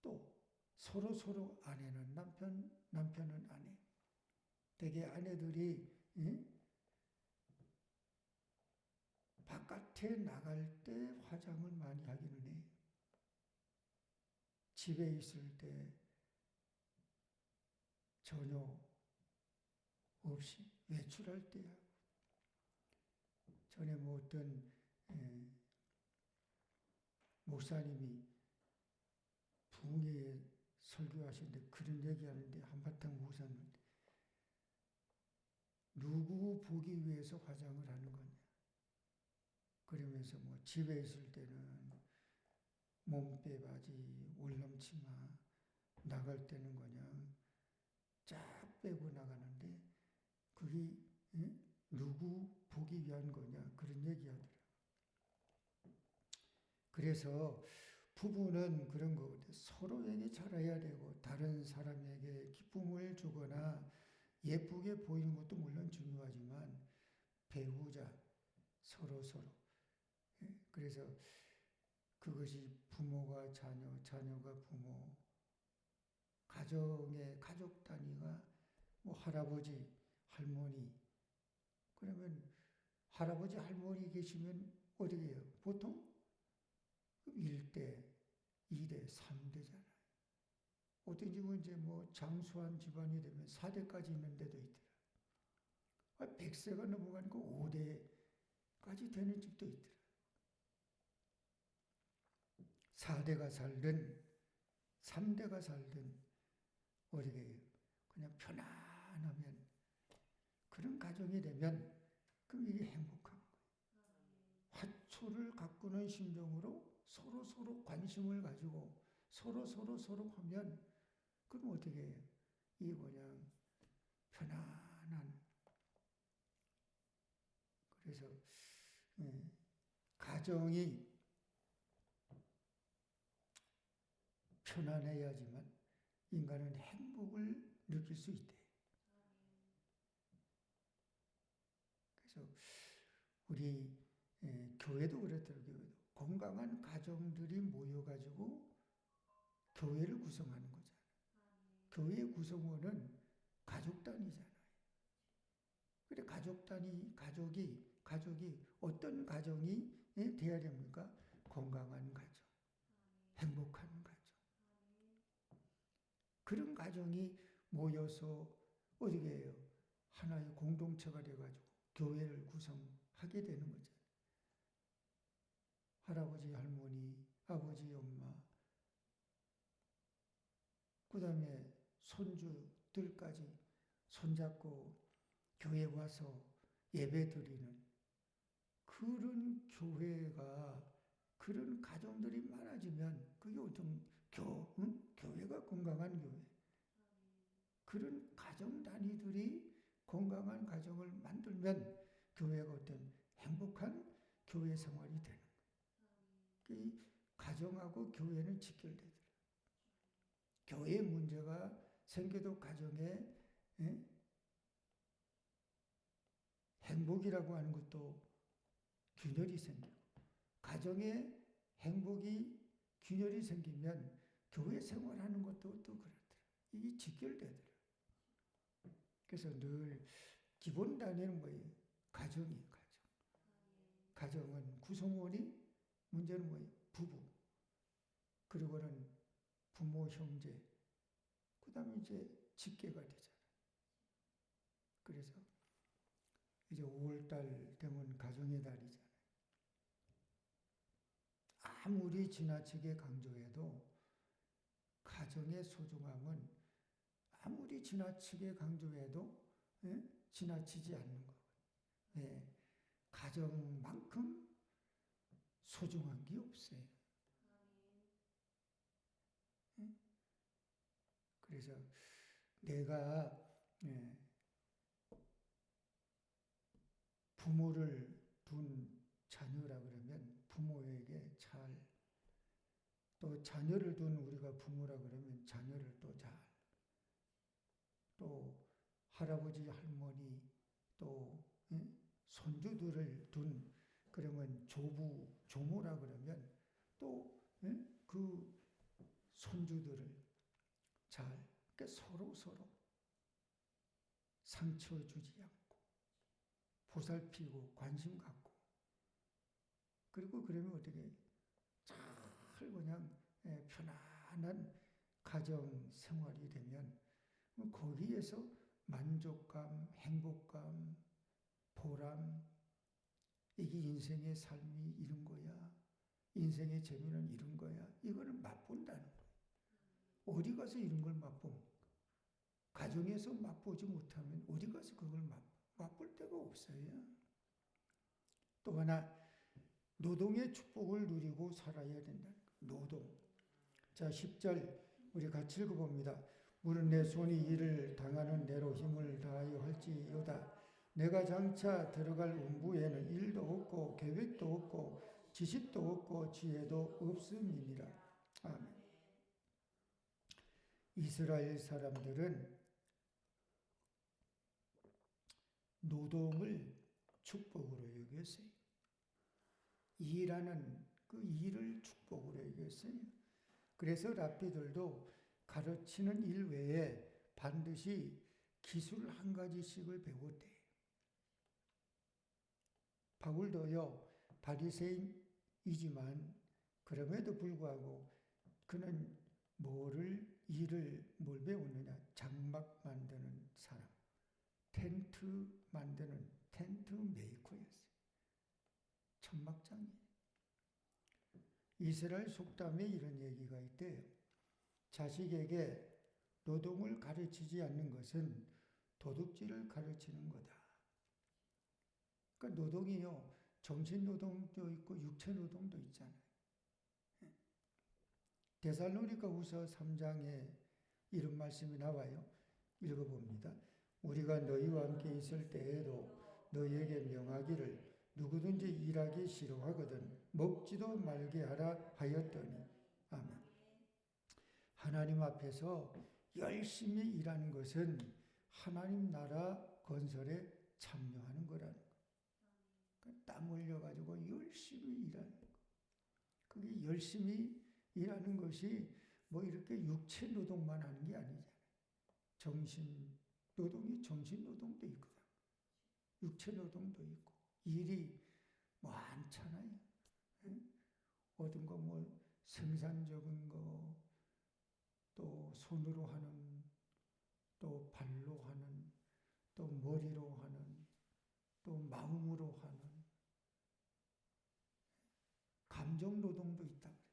또 서로 아내는 남편은 아내. 대개 아내들이 바깥에 나갈 때 화장을 많이 하기는 해요. 집에 있을 때 전혀 없이 외출할 때야. 전에 뭐 어떤 목사님이 부흥회에 설교하시는데 그런 얘기하는데 한바탕 웃었는데 누구 보기 위해서 화장을 하는 거냐. 그러면서 뭐 집에 있을 때는 몸빼 바지, 월남치마 나갈 때는 그냥 쫙 빼고 나가는데 그게 누구 보기 위한 거냐 그런 얘기하더라고요. 그래서 부부는 그런 거거든요. 서로에게 잘해야 되고 다른 사람에게 기쁨을 주거나 예쁘게 보이는 것도 물론 중요하지만 배우자 서로 그래서 그것이 부모가 자녀, 자녀가 부모, 가족 단위가 뭐 할아버지, 할머니 그러면 할아버지, 할머니 계시면 어떻게 해요? 보통 1대, 2대, 3대잖아요. 어떤 집은 이제 뭐 장수한 집안이 되면 4대까지 있는 데도 있더라. 100세가 넘어가니까 5대까지 되는 집도 있더라. 4대가 살든 3대가 살든 어떻게 해요? 그냥 편안하면 그런 가정이 되면 그럼 이게 행복한 거예요. 화초를 가꾸는 심정으로 서로 관심을 가지고 서로 하면 그럼 어떻게 해요? 이 그냥 편안한 그래서 가정이 편안해야지만 인간은 행복을 느낄 수 있대. 그래서 우리 교회도 그렇더라고요. 건강한 가정들이 모여가지고 교회를 구성하는 거잖아요. 교회 구성원은 가족 단위잖아요. 그래 가족이 어떤 가정이 돼야 됩니까? 건강한 가정, 행복한 가정. 그런 가정이 모여서 어떻게 해요? 하나의 공동체가 돼가지고 교회를 구성하게 되는 거죠. 할아버지, 할머니, 아버지, 엄마, 그 다음에 손주들까지 손잡고 교회 와서 예배 드리는 그런 교회가 그런 가정들이 많아지면 그게 어떤 교회가 건강한 교회. 그런 가정 단위들이 건강한 가정을 만들면 교회가 어떤 행복한 교회 생활이 되는 거예요. 이 가정하고 교회는 직결되더라고요. 교회 문제가 생겨도 가정에 행복이라고 하는 것도 균열이 생기고 가정에 행복이 균열이 생기면 교회 생활하는 것도 또 그렇더라고요. 이게 직결되더라고요. 그래서 늘 기본 단위는 뭐예요? 가정이에요. 가정. 가정은 구성원이 문제는 뭐예요? 부부. 그리고는 부모, 형제. 그 다음에 이제 직계가 되잖아요. 그래서 이제 5월달 되면 가정의 달이잖아요. 아무리 지나치게 강조해도 가정의 소중함은 아무리 지나치게 강조해도 지나치지 않는 거거든요. 가정만큼 소중한 게 없어요. 그래서 내가 부모를 둔 자녀라 그러면 부모에게 잘, 또 자녀를 둔 우리가 부모라 그러면 자녀를 또 잘, 또 할아버지, 할머니, 또 손주들을 둔 그러면 조부, 조모라 그러면 또 그 손주들을 잘, 그러니까 서로 상처 주지 않고 보살피고 관심 갖고 그리고 그러면 어떻게 잘 그냥 편안한 가정 생활이 되면 거기에서 만족감, 행복감, 보람, 이게 인생의 삶이 이런 거야. 인생의 재미는 이런 거야. 이거는 맛본다는 거야. 어디 가서 이런 걸 맛봅니까? 가정에서 맛보지 못하면 어디 가서 그걸 맛볼 데가 없어요. 또 하나 노동의 축복을 누리고 살아야 된다는 거예요. 노동. 자, 10절 우리 같이 읽어봅니다. 물은 내 손이 일을 당하는 대로 힘을 다하여 할지어다. 내가 장차 들어갈 음부에는 일도 없고 계획도 없고 지식도 없고 지혜도 없음이니라. 아멘. 이스라엘 사람들은 노동을 축복으로 여겼어요. 일하는 그 일을 축복으로 여겼어요. 그래서 랍비들도 가르치는 일 외에 반드시 기술 한 가지씩을 배웠대. 바울도요, 바리새인이지만 그럼에도 불구하고 그는 일을 뭘 배웠느냐? 장막 만드는 사람, 텐트 만드는 텐트 메이커였어요. 천막장이. 이스라엘 속담에 이런 얘기가 있대요. 자식에게 노동을 가르치지 않는 것은 도둑질을 가르치는 거다. 그러니까 노동이요, 정신 노동도 있고 육체 노동도 있잖아요. 데살로니가후서 3장에 이런 말씀이 나와요. 읽어봅니다. 우리가 너희와 함께 있을 때에도 너희에게 명하기를 누구든지 일하기 싫어하거든 먹지도 말게 하라 하였더니. 아멘. 하나님 앞에서 열심히 일하는 것은 하나님 나라 건설에 참여하는 거라는 거예요. 땀 흘려가지고 열심히 일하는 거. 그게 열심히 일하는 것이 뭐 이렇게 육체 노동만 하는 게 아니잖아요. 정신 노동이 정신 노동도 있거든. 육체 노동도 있고 일이 많잖아요. 어떤 거 뭐 생산적인 거, 또 손으로 하는, 또 발로 하는, 또 머리로 하는, 또 마음으로 하는 감정 노동도 있다 그래요.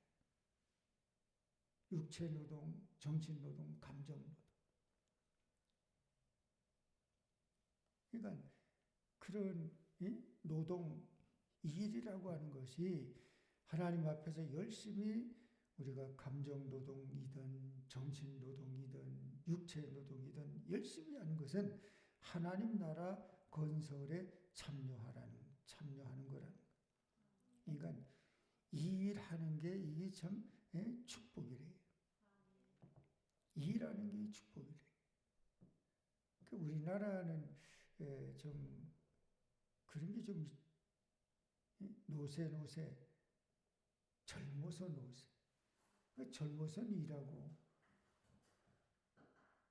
육체 노동, 정신 노동, 감정 노동. 그러니까 그런 노동, 일이라고 하는 것이 하나님 앞에서 열심히 우리가 감정 노동이든 정신 노동이든 육체 노동이든 열심히 하는 것은 하나님 나라 건설에 참여하는 거라는 거예요. 그러니까 일하는 게 이게 참 축복이래요. 일하는 게 축복이래요. 그 우리나라는 좀 그런 게 좀 노세 젊어서 노세. 젊어서는 일하고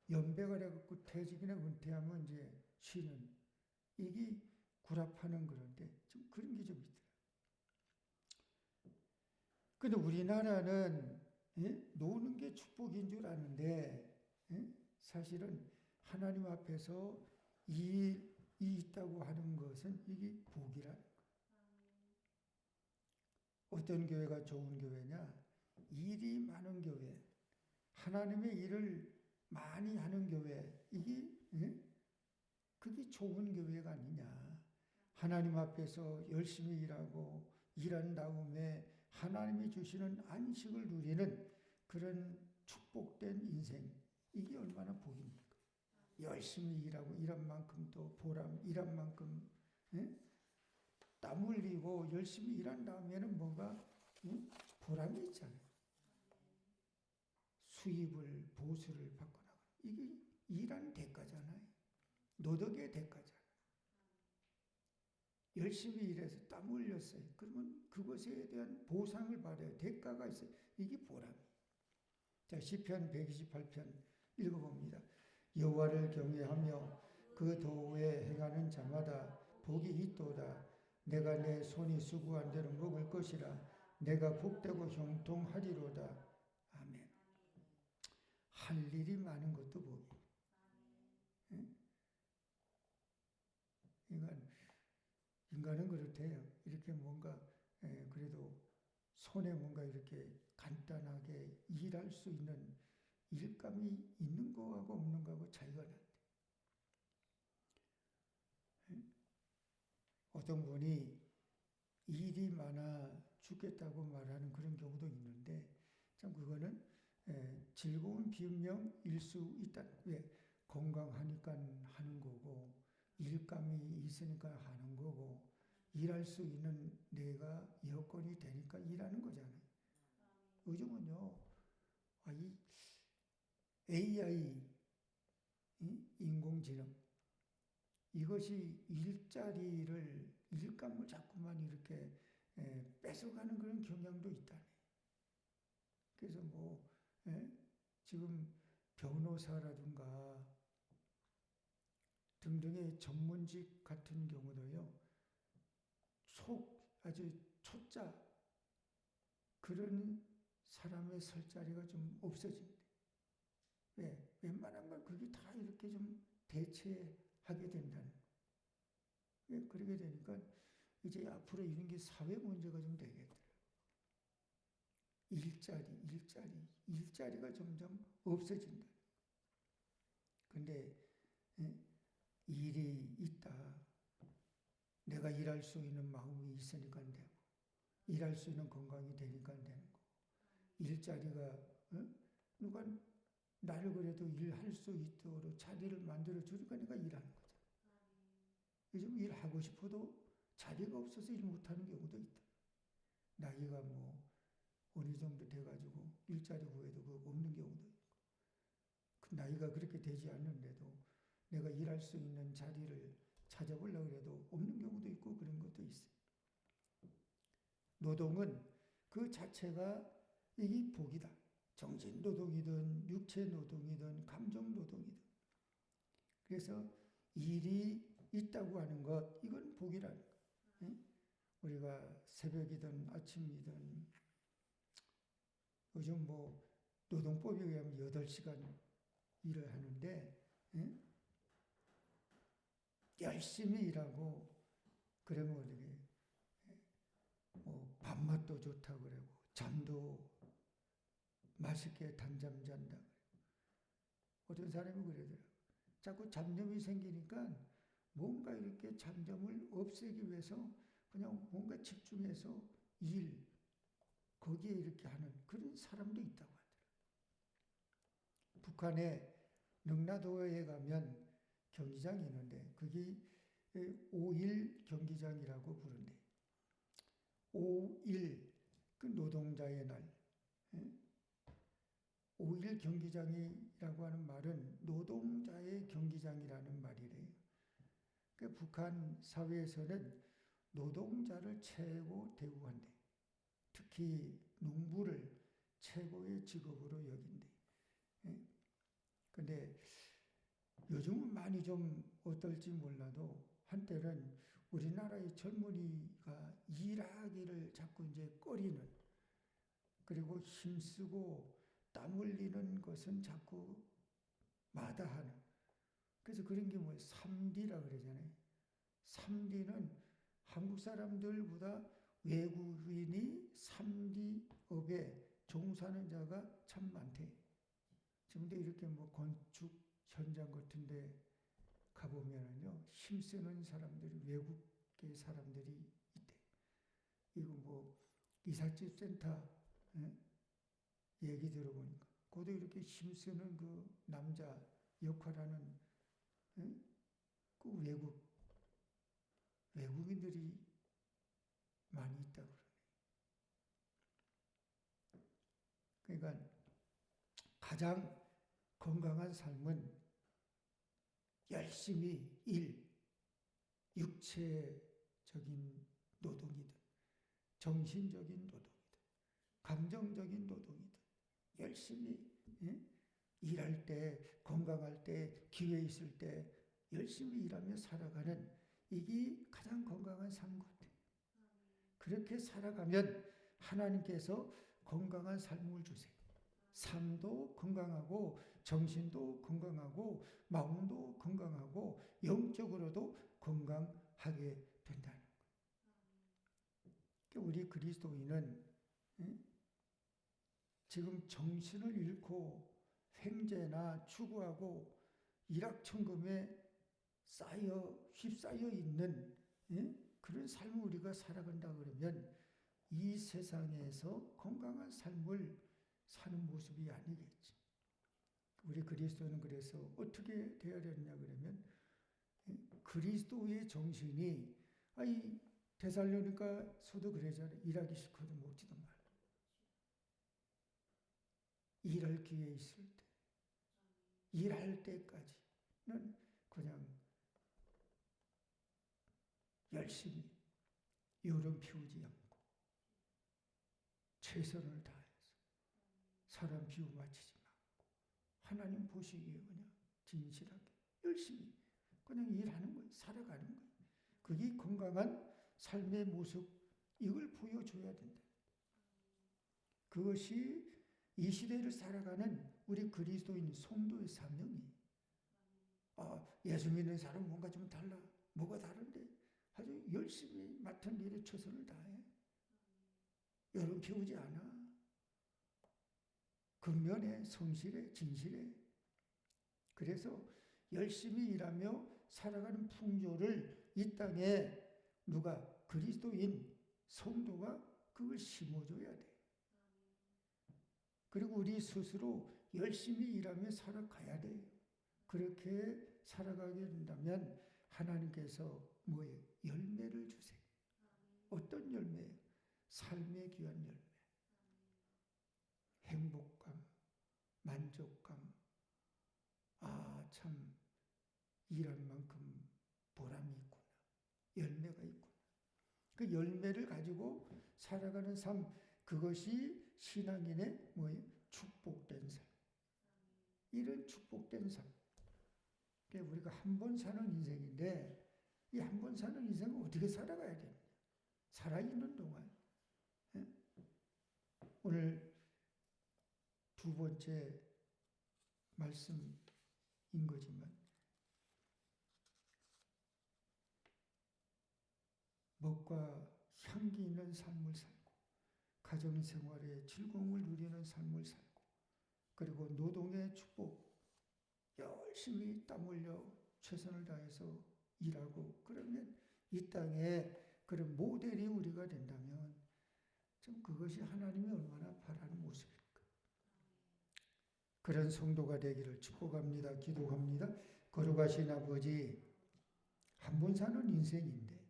연배가 돼갖고 퇴직이나 은퇴하면 이제 쉬는 이게 구랍하는 그런데 좀 그런 게 좀 있더라. 근데 우리나라는 노는 게 축복인 줄 아는데 사실은 하나님 앞에서 일이 있다고 하는 것은 이게 복이라는 거예요. 어떤 교회가 좋은 교회냐? 일이 많은 교회, 하나님의 일을 많이 하는 교회, 이게 그게 좋은 교회가 아니냐. 하나님 앞에서 열심히 일하고 일한 다음에 하나님이 주시는 안식을 누리는 그런 축복된 인생, 이게 얼마나 복입니까? 열심히 일하고 일한 만큼 또 보람, 일한 만큼 땀 흘리고 열심히 일한 다음에는 뭔가 보람이 있잖아요. 수입을, 보수를 받고 나가는 이게 일한 대가잖아요. 노덕의 대가잖아요. 열심히 일해서 땀 흘렸어요. 그러면 그것에 대한 보상을 받아요. 대가가 있어요. 이게 보람이에요. 자, 시편 128편 읽어봅니다. 여호와를 경외하며 그 도에 행하는 자마다 복이 있도다. 내가 내 손이 수고한 대로 먹을 것이라. 내가 복되고 형통하리로다. 아멘. 할 일이 많은 것도 복이에요. 인간은 그렇대요. 이렇게 뭔가 그래도 손에 뭔가 이렇게 간단하게 일할 수 있는 일감이 있는 거하고 없는 거하고 차이가 난대. 어떤 분이 일이 많아 죽겠다고 말하는 그런 경우도 있는데 참 그거는 즐거운 비명일 수 있다. 왜? 건강하니까 하는 거고 일감이 있으니까 하는 거고 일할 수 있는 내가 여건이 되니까 일하는 거잖아요. 요즘은요, 이 AI, 인공지능, 이것이 일감을 자꾸만 이렇게 뺏어가는 그런 경향도 있다네. 그래서 뭐, 지금 변호사라든가 등등의 전문직 같은 경우도요, 아주 초짜, 그런 사람의 설 자리가 좀 없어진대. 왜? 웬만한 건 그게 다 이렇게 좀 대체하게 된다는 거예요. 왜? 그러게 되니까 이제 앞으로 이런 게 사회 문제가 좀 되겠더라고요. 일자리가 점점 없어진다. 근데 일이 있다. 내가 일할 수 있는 마음이 있으니까 되고 일할 수 있는 건강이 되니까 되는 거. 일자리가 누가 나를 그래도 일할 수 있도록 자리를 만들어 주니까 내가 일하는 거죠. 요즘 일하고 싶어도 자리가 없어서 일 못하는 경우도 있다. 나이가 뭐 어느 정도 돼가지고 일자리 구해도 그거 없는 경우도 있고, 그 나이가 그렇게 되지 않는데도 내가 일할 수 있는 자리를 찾아보려고 해도 없는 경우도 있고 그런 것도 있어요. 노동은 그 자체가 이게 복이다. 정신 노동이든 육체 노동이든 감정 노동이든. 그래서 일이 있다고 하는 것, 이건 복이라는 것. 응? 우리가 새벽이든 아침이든 요즘 뭐 노동법에 의하면 8시간 일을 하는데, 응? 열심히 일하고 그러면 어떻게 뭐 밥맛도 좋다 그러고 잠도 맛있게 단잠 잔다. 어떤 사람이 그러더라고요. 자꾸 잡념이 생기니까 뭔가 이렇게 잡념을 없애기 위해서 그냥 뭔가 집중해서 일, 거기에 이렇게 하는 그런 사람도 있다고 하더라고요. 북한의 능라도에 가면 경기장이 있는데 그게 5.1 경기장이라고 부른대. 5.1 그 노동자의 날. 5.1 경기장이라고 하는 말은 노동자의 경기장이라는 말이래요. 그 북한 사회에서는 노동자를 최고 대우한대. 특히 농부를 최고의 직업으로 여긴대. 근데 요즘은 많이 좀 어떨지 몰라도 한때는 우리나라의 젊은이가 일하기를 자꾸 이제 꺼리는, 그리고 힘쓰고 땀 흘리는 것은 자꾸 마다하는. 그래서 그런 게 뭐 3D라 그러잖아요. 3D는 한국 사람들보다 외국인이 3D 업에 종사하는 자가 참 많대. 지금도 이렇게 뭐 건축 현장 같은데 가보면은요, 힘쓰는 사람들이, 외국계 사람들이 있대. 이거 뭐 이삿집 센터 얘기 들어보니까 그것도 이렇게 힘쓰는 그 남자 역할하는 그 외국인들이 많이 있다고 그러네. 그러니까 가장 건강한 삶은 열심히 육체적인 노동이든 정신적인 노동이든 감정적인 노동이든 열심히 일할 때, 건강할 때, 기회 있을 때 열심히 일하며 살아가는, 이게 가장 건강한 삶 같아요. 그렇게 살아가면 하나님께서 건강한 삶을 주세요. 삶도 건강하고 정신도 건강하고 마음도 건강하고 영적으로도 건강하게 된다는 거예요. 우리 그리스도인은 지금 정신을 잃고 횡재나 추구하고 일확천금에 휩싸여 있는 그런 삶을 우리가 살아간다 그러면 이 세상에서 건강한 삶을 사는 모습이 아니겠지. 우리 그리스도는 그래서 어떻게 되어야 되느냐 그러면 그리스도의 정신이, 이 데살로니가서도 그러잖아요. 일하기 싫거든 먹지도 말라. 일할 기회 있을 때, 일할 때까지는 그냥 열심히 여름 피우지 않고 최선을 다해서 사람 비우 맞추지 않고 하나님 보시기에 그냥 진실하게 열심히 그냥 일하는 거예요. 살아가는 거예요. 그게 건강한 삶의 모습, 이걸 보여줘야 된다. 그것이 이 시대를 살아가는 우리 그리스도인 성도의 사명이에요. 예수 믿는 사람은 뭔가 좀 달라. 뭐가 다른데? 아주 열심히 맡은 일에 최선을 다해. 여름 피우지 않아. 근면에, 성실에, 진실에. 그래서 열심히 일하며 살아가는 풍조를 이 땅에 누가, 그리스도인 성도가 그걸 심어줘야 돼. 그리고 우리 스스로 열심히 일하며 살아가야 돼요. 그렇게 살아가게 된다면 하나님께서 뭐예요? 열매를 주세요. 어떤 열매예요? 삶의 귀한 열매. 행복감, 만족감. 아, 참 일한 만큼 보람이 있구나. 열매가 있구나. 그 열매를 가지고 살아가는 삶, 그것이 신앙인의 뭐예요? 축복된 삶. 이런 축복된 삶. 우리가 한 번 사는 인생인데 이 한 번 사는 인생은 어떻게 살아가야 되느냐. 살아있는 동안. 오늘 두 번째 말씀인 거지만 먹과 향기 있는 삶을 살고 가정생활의 즐거움을 누리는 삶을 살고 그리고 노동의 축복 열심히 땀 흘려 최선을 다해서 일하고 그러면 이 땅에 그런 모델이 우리가 된다면 좀 그것이 하나님이 얼마나 바라는 모습일까. 그런 성도가 되기를 축복합니다. 기도합니다. 거룩하신 아버지, 한 번 사는 인생인데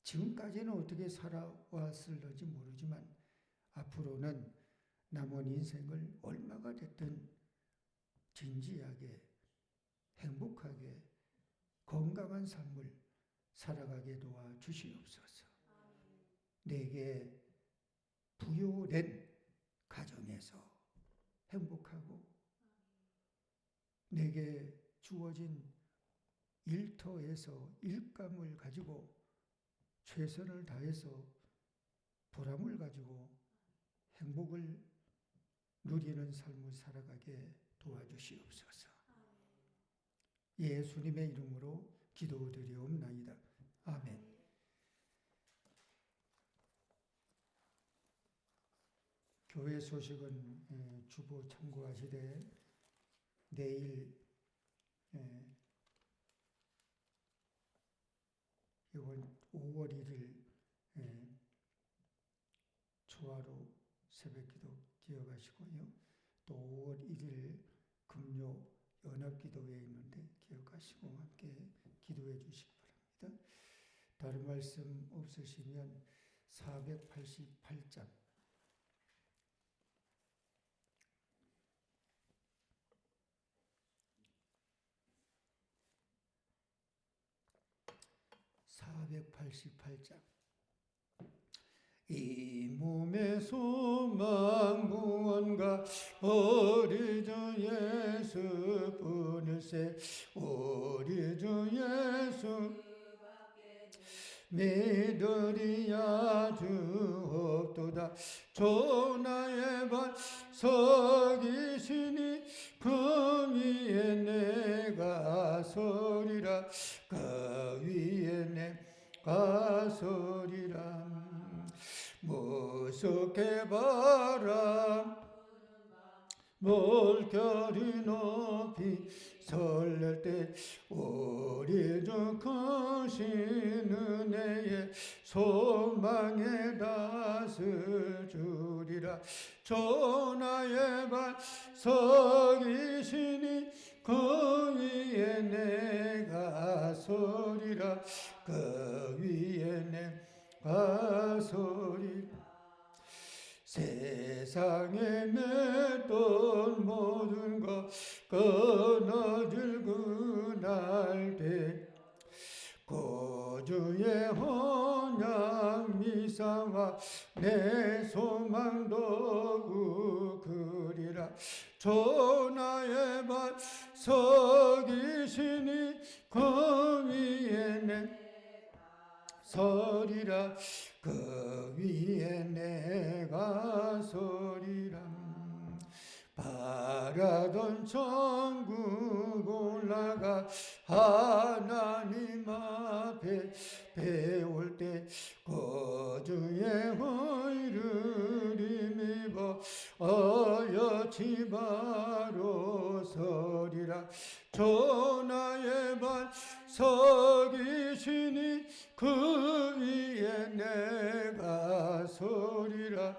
지금까지는 어떻게 살아왔을지 모르지만 앞으로는 남은 인생을 얼마가 됐든 진지하게 행복하게 건강한 삶을 살아가게 도와 주시옵소서. 내게 부여된 가정에서 행복하고 내게 주어진 일터에서 일감을 가지고 최선을 다해서 보람을 가지고 행복을 누리는 삶을 살아가게 도와주시옵소서. 예수님의 이름으로 기도드리옵나이다. 아멘. 교회 소식은 주보 참고하시되 내일 이번 5월 1일 초하루 새벽기도 기억하시고요. 또 5월 1일 금요 연합기도회에 있는데 기억하시고 함께 기도해 주시기 바랍니다. 다른 말씀 없으시면 488장 488장 이 몸의 소망 무언가 우리 주 예수뿐일세. 우리 주 예수 믿으리야 주 없도다. 조나의 반석이시니 그 위에 내가 서리라. 그 위에 내가 서리라. 무섭게 바람 물결이 높이 설렐 때 우리 주 크신 은혜에 소망의 닷을 주리라. 조나의 반석이시니 그 위에 내가 서리라. 그 위에 내가 서리라. 세상에 맺던 모든 것 끊어질 그날 때 구주의 언약 미사와 내 소망도 그리라. 조나의 반석이시니 그 위에 내가 서리라. 그 위에 내가 서리라. 바라던 천국 올라가 하나님 앞에 배울 때 구주의 의를 힘입어 어여치 바로 서리라. 조나의 반석이시니 그 위에 내가 서리라.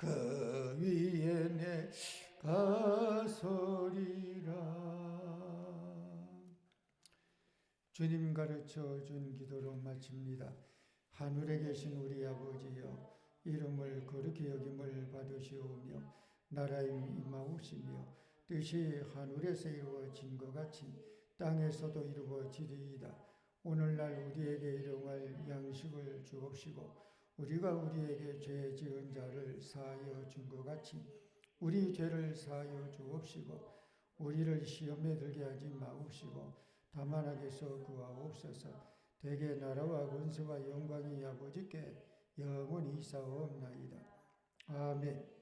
그 위에 내가 서리라. 주님 가르쳐 준 기도로 마칩니다. 하늘에 계신 우리 아버지여, 이름을 거룩히 여김을 받으시오며 나라의 임하옵시며 뜻이 하늘에서 이루어진 것 같이 땅에서도 이루어지리이다. 오늘날 우리에게 일용할 양식을 주옵시고 우리가 우리에게 죄 지은 자를 사하여 준 것 같이 우리 죄를 사하여 주옵시고 우리를 시험에 들게 하지 마옵시고 다만 악에서 구하옵소서. 대개 나라와 권세와 영광이 아버지께 영원히 있사옵나이다. 아멘.